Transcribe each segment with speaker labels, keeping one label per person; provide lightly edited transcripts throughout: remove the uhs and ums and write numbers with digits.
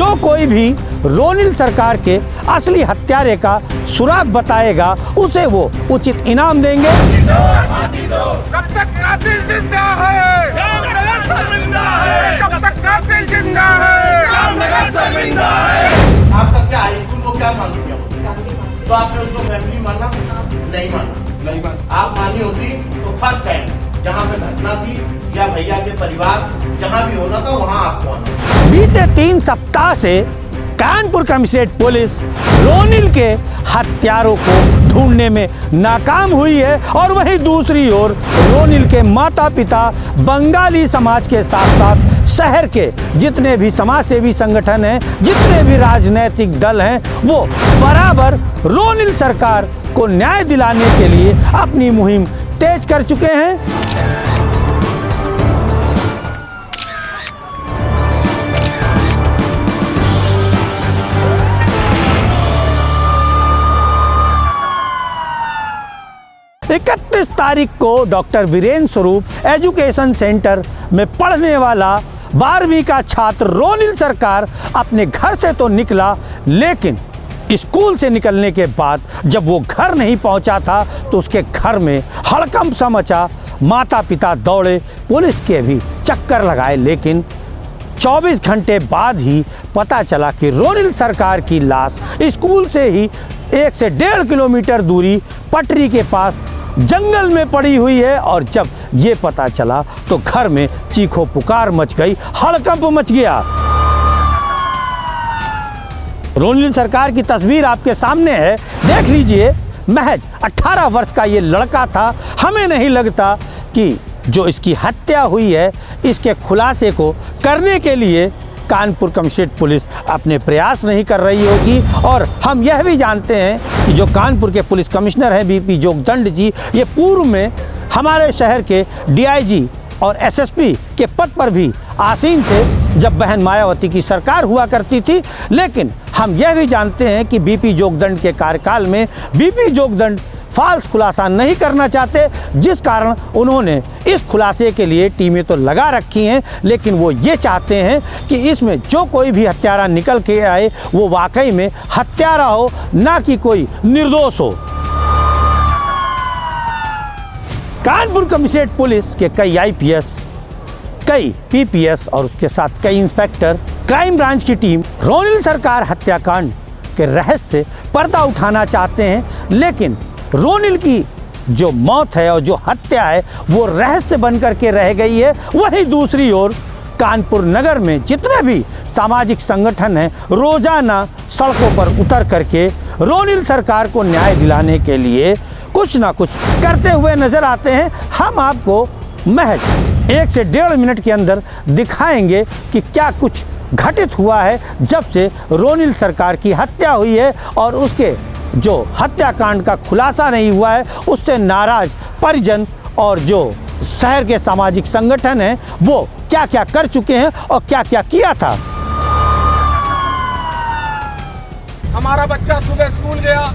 Speaker 1: जो कोई भी रोनिल सरकार के असली हत्यारे का सुराग बताएगा उसे वो उचित इनाम देंगे।
Speaker 2: कब तक कातिल जिंदा है? जामनगर शर्मिंदा है। कब तक कातिल जिंदा है? जामनगर शर्मिंदा है।
Speaker 3: आपका क्या हाई स्कूल को क्या मान लिया? तो आपने उसको फैमिली माना? नहीं माना। आप मानी होती तो फर्स्ट टाइम जहाँ पे घटना थी या भैया के परिवार जहाँ भी होना था वहाँ आपको आना।
Speaker 1: बीते 3 सप्ताह से कानपुर कमिश्नरेट पुलिस रोनिल के हत्यारों को ढूंढने में नाकाम हुई है और वहीं दूसरी ओर रोनिल के माता पिता बंगाली समाज के साथ साथ शहर के जितने भी समाज सेवी संगठन हैं, जितने भी राजनीतिक दल हैं, वो बराबर रोनिल सरकार को न्याय दिलाने के लिए अपनी मुहिम तेज कर चुके हैं। तारीख को डॉक्टर वीरेंद्र स्वरूप एजुकेशन सेंटर में पढ़ने वाला 12वीं का छात्र रोनिल सरकार अपने घर से तो निकला, लेकिन स्कूल से निकलने के बाद जब वो घर नहीं पहुंचा था तो उसके घर में हड़कंप सा मचा। माता पिता दौड़े, पुलिस के भी चक्कर लगाए, लेकिन 24 घंटे बाद ही पता चला कि रोनिल सरकार की लाश स्कूल से ही 1 से 1.5 किलोमीटर दूरी पटरी के पास जंगल में पड़ी हुई है। और जब ये पता चला तो घर में चीखो पुकार मच गई, हड़कंप मच गया। रोनिल सरकार की तस्वीर आपके सामने है, देख लीजिए। महज 18 वर्ष का ये लड़का था। हमें नहीं लगता कि जो इसकी हत्या हुई है इसके खुलासे को करने के लिए कानपुर कमिश्नरेट पुलिस अपने प्रयास नहीं कर रही होगी। और हम यह भी जानते हैं कि जो कानपुर के पुलिस कमिश्नर हैं बीपी जोगदंड जी, ये पूर्व में हमारे शहर के डीआईजी और एसएसपी के पद पर भी आसीन थे जब बहन मायावती की सरकार हुआ करती थी। लेकिन हम यह भी जानते हैं कि बीपी जोगदंड के कार्यकाल में बीपी जोगदंड फाल्स खुलासा नहीं करना चाहते, जिस कारण उन्होंने इस खुलासे के लिए टीमें तो लगा रखी हैं, लेकिन वो ये चाहते हैं कि इसमें जो कोई भी हत्यारा निकल के आए वो वाकई में हत्यारा हो, ना कि कोई निर्दोष हो। कानपुर कमिश्नरेट पुलिस के कई आईपीएस, कई पीपीएस और उसके साथ कई इंस्पेक्टर, क्राइम ब्रांच की टीम रोनिल सरकार हत्याकांड के रहस्य से पर्दा उठाना चाहते हैं, लेकिन रोनिल की जो मौत है और जो हत्या है वो रहस्य बनकर के रह गई है। वहीं दूसरी ओर कानपुर नगर में जितने भी सामाजिक संगठन हैं रोजाना सड़कों पर उतर करके रोनिल सरकार को न्याय दिलाने के लिए कुछ ना कुछ करते हुए नजर आते हैं। हम आपको महज 1 से 1.5 मिनट के अंदर दिखाएंगे कि क्या कुछ घटित हुआ है जब से रोनिल सरकार की हत्या हुई है और उसके जो हत्याकांड का खुलासा नहीं हुआ है उससे नाराज परिजन और जो शहर के सामाजिक संगठन हैं वो क्या क्या कर चुके हैं और क्या क्या किया था।
Speaker 2: हमारा बच्चा सुबह स्कूल गया,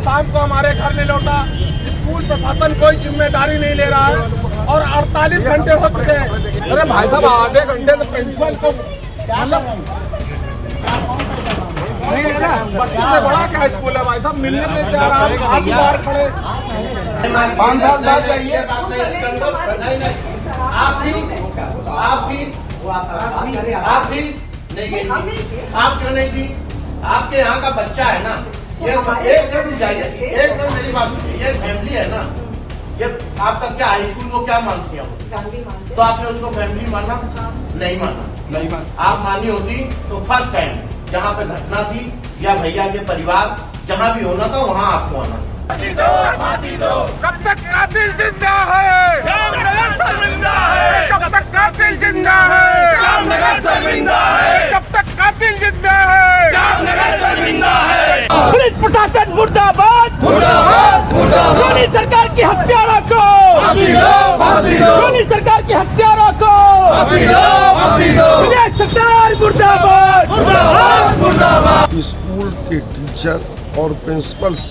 Speaker 2: शाम को हमारे घर नहीं लौटा। स्कूल प्रशासन कोई जिम्मेदारी नहीं ले रहा है और 48 घंटे हो चुके हैं। अरे भाई साहब, आधे घंटे तो प्रिंसिपल को नहीं है ना, बच्चे से बड़ा क्या स्कूल है भाई साहब, मिलने से तैयार आप बाहर खड़े 5 साल बाद जाइए।
Speaker 3: आप क्यों नहीं थी? आपके यहाँ का बच्चा है ना, ये एक मिनट जाइए, एक मिनट मेरी बात सुनिए। ये फैमिली है ना, ये आपका क्या हाई स्कूल को क्या मानती है? तो आपने उसको फैमिली माना? नहीं माना। आप मानी होती तो फर्स्ट टाइम जहाँ पे घटना थी या भैया के परिवार जहाँ भी होना था वहाँ आपको आना।
Speaker 2: फांसी दो। कब तक कातिल जिंदा है? जामनगर शर्मिंदा है। कब तक कातिल जिंदा है? जामनगर शर्मिंदा है। कब तक कातिल जिंदा है? जामनगर शर्मिंदा है। पुलिस प्रशासन मुर्दाबाद, मुर्दाबाद, मुर्दाबाद। रोनिल सरकार की हत्यारा को फांसी दो, फांसी दो। रोनिल सरकार की हत्यारा को फांसी दो, फांसी दो। सरकार मुर्दाबाद, मुर्दाबाद, मुर्दाबाद।
Speaker 4: स्कूल के टीचर और प्रिंसिपल्स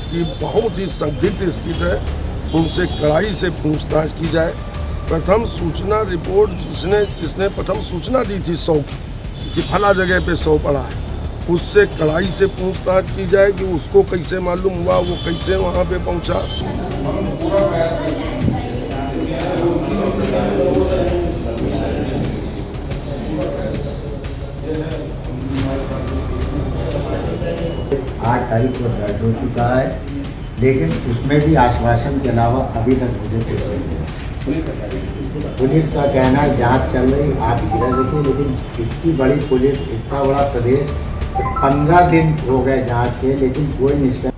Speaker 4: की बहुत ही संदिग्ध स्थिति है, उनसे कड़ाई से पूछताछ की जाए। प्रथम सूचना रिपोर्ट जिसने प्रथम सूचना दी थी 100 की, कि फला जगह पे 100 पड़ा है, उससे कड़ाई से पूछताछ की जाए कि उसको कैसे मालूम हुआ, वो कैसे वहाँ पे पहुँचा।
Speaker 5: आठ तारीख को दर्ज हो चुका है, लेकिन उसमें भी आश्वासन के अलावा अभी तक मुझे कुछ नहीं मिला। पुलिस का कहना है जांच चल रही, आप इधर देखिए, लेकिन इतनी बड़ी पुलिस, इतना बड़ा प्रदेश, 15 दिन हो गए जांच के, लेकिन कोई निष्कर्ष।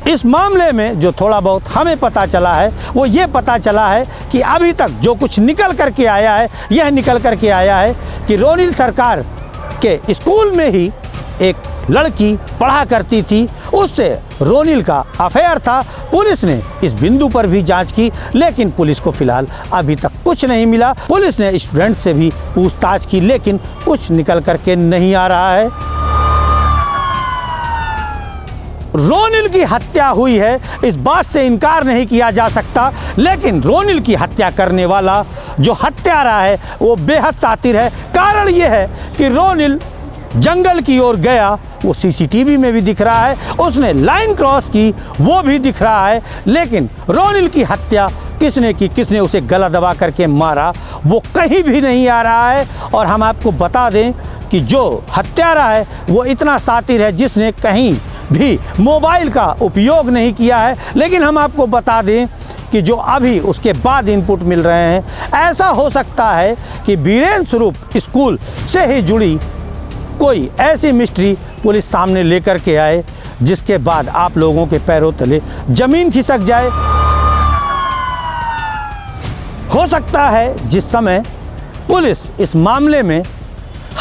Speaker 1: इस मामले में जो थोड़ा बहुत हमें पता चला है वो ये पता चला है कि अभी तक जो कुछ निकल करके आया है, यह निकल करके आया है कि रोनिल सरकार के स्कूल में ही एक लड़की पढ़ा करती थी, उससे रोनिल का अफेयर था। पुलिस ने इस बिंदु पर भी जांच की, लेकिन पुलिस को फिलहाल अभी तक कुछ नहीं मिला। पुलिस ने स्टूडेंट से भी पूछताछ की, लेकिन कुछ निकल करके नहीं आ रहा है। रोनिल की हत्या हुई है, इस बात से इनकार नहीं किया जा सकता, लेकिन रोनिल की हत्या करने वाला जो हत्यारा है वो बेहद शातिर है। कारण ये है कि रोनिल जंगल की ओर गया, वो सीसीटीवी में भी दिख रहा है, उसने लाइन क्रॉस की वो भी दिख रहा है, लेकिन रोनिल की हत्या किसने की, किसने उसे गला दबा करके मारा, वो कहीं भी नहीं आ रहा है। और हम आपको बता दें कि जो हत्यारा है वो इतना शातिर है जिसने कहीं भी मोबाइल का उपयोग नहीं किया है। लेकिन हम आपको बता दें कि जो अभी उसके बाद इनपुट मिल रहे हैं, ऐसा हो सकता है कि बीरेन स्वरूप स्कूल से ही जुड़ी कोई ऐसी मिस्ट्री पुलिस सामने लेकर के आए जिसके बाद आप लोगों के पैरों तले जमीन खिसक जाए। हो सकता है जिस समय पुलिस इस मामले में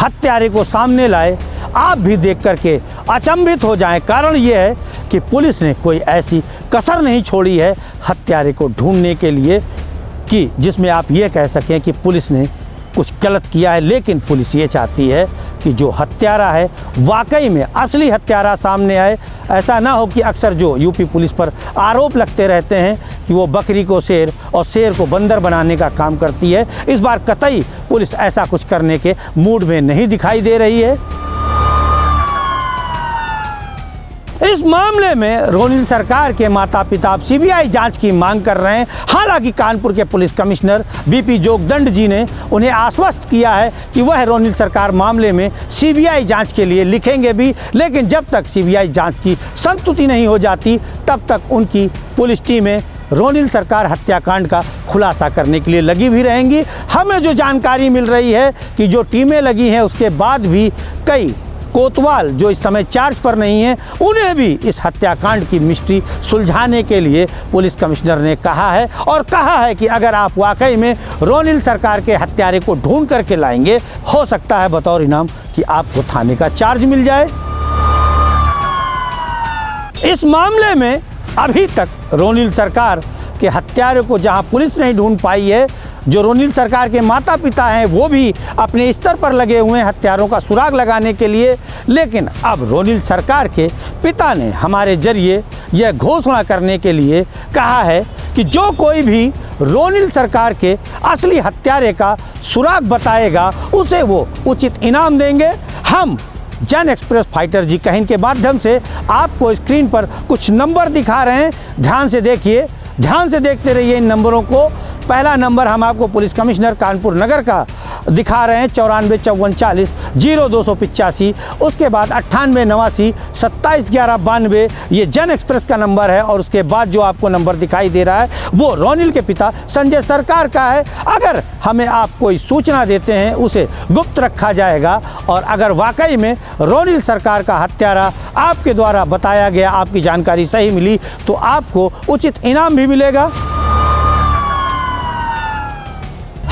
Speaker 1: हत्यारे को सामने लाए, आप भी देख करके अचंभित हो जाएं। कारण ये है कि पुलिस ने कोई ऐसी कसर नहीं छोड़ी है हत्यारे को ढूंढने के लिए कि जिसमें आप ये कह सकें कि पुलिस ने कुछ गलत किया है। लेकिन पुलिस ये चाहती है कि जो हत्यारा है वाकई में असली हत्यारा सामने आए। ऐसा ना हो कि अक्सर जो यूपी पुलिस पर आरोप लगते रहते हैं कि वो बकरी को शेर और शेर को बंदर बनाने का काम करती है, इस बार कतई पुलिस ऐसा कुछ करने के मूड में नहीं दिखाई दे रही है। इस मामले में रोनिल सरकार के माता पिता सीबीआई जांच की मांग कर रहे हैं। हालांकि कानपुर के पुलिस कमिश्नर बीपी जोगदंड जी ने उन्हें आश्वस्त किया है कि वह रोनिल सरकार मामले में सीबीआई जांच के लिए लिखेंगे भी, लेकिन जब तक सीबीआई जांच की संतुष्टि नहीं हो जाती तब तक उनकी पुलिस टीमें रोनिल सरकार हत्याकांड का खुलासा करने के लिए लगी भी रहेंगी। हमें जो जानकारी मिल रही है कि जो टीमें लगी हैं उसके बाद भी कई कोतवाल जो इस समय चार्ज पर नहीं है, उन्हें भी इस हत्याकांड की मिस्ट्री सुलझाने के लिए पुलिस कमिश्नर ने कहा है। और कहा है कि अगर आप वाकई में रोनिल सरकार के हत्यारे को ढूंढ करके लाएंगे, हो सकता है बतौर इनाम कि आपको थाने का चार्ज मिल जाए। इस मामले में अभी तक रोनिल सरकार के हत्यारे को जहां पुलिस नहीं ढूंढ पाई है, जो रोनिल सरकार के माता पिता हैं वो भी अपने स्तर पर लगे हुए हैं हत्यारों का सुराग लगाने के लिए। लेकिन अब रोनिल सरकार के पिता ने हमारे जरिए यह घोषणा करने के लिए कहा है कि जो कोई भी रोनिल सरकार के असली हत्यारे का सुराग बताएगा उसे वो उचित इनाम देंगे। हम जन एक्सप्रेस फाइटर जी कहिन के माध्यम से आपको स्क्रीन पर कुछ नंबर दिखा रहे हैं, ध्यान से देखिए, ध्यान से देखते रहिए इन नंबरों को। पहला नंबर हम आपको पुलिस कमिश्नर कानपुर नगर का दिखा रहे हैं 945440 0285, उसके बाद 9889 271192, ये जन एक्सप्रेस का नंबर है। और उसके बाद जो आपको नंबर दिखाई दे रहा है वो रोनिल के पिता संजय सरकार का है। अगर हमें आप कोई सूचना देते हैं उसे गुप्त रखा जाएगा, और अगर वाकई में रोनिल सरकार का हत्यारा आपके द्वारा बताया गया, आपकी जानकारी सही मिली, तो आपको उचित इनाम भी मिलेगा।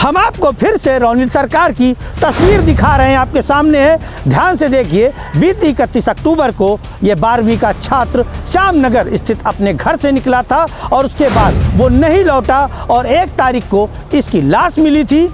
Speaker 1: हम आपको फिर से रोनिल सरकार की तस्वीर दिखा रहे हैं, आपके सामने है, ध्यान से देखिए। बीती 31 अक्टूबर को ये 12वीं का छात्र श्यामनगर स्थित अपने घर से निकला था और उसके बाद वो नहीं लौटा और 1 तारीख को इसकी लाश मिली थी।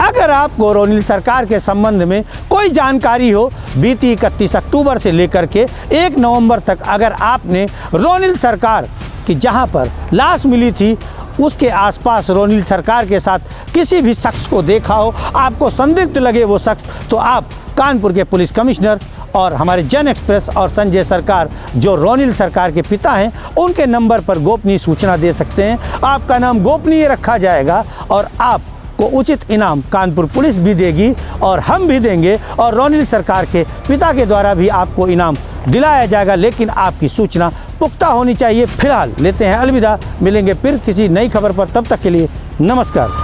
Speaker 1: अगर आपको रोनिल सरकार के संबंध में कोई जानकारी हो, बीती 31 अक्टूबर से लेकर के 1 नवंबर तक अगर आपने रोनिल सरकार की जहां पर लाश मिली थी उसके आसपास रोनिल सरकार के साथ किसी भी शख्स को देखा हो, आपको संदिग्ध लगे वो शख्स, तो आप कानपुर के पुलिस कमिश्नर और हमारे जन एक्सप्रेस और संजय सरकार जो रोनिल सरकार के पिता हैं उनके नंबर पर गोपनीय सूचना दे सकते हैं। आपका नाम गोपनीय रखा जाएगा और आपको उचित इनाम कानपुर पुलिस भी देगी और हम भी देंगे और रोनिल सरकार के पिता के द्वारा भी आपको इनाम दिलाया जाएगा, लेकिन आपकी सूचना पुख्ता होनी चाहिए। फिलहाल लेते हैं अलविदा, मिलेंगे फिर किसी नई खबर पर, तब तक के लिए नमस्कार।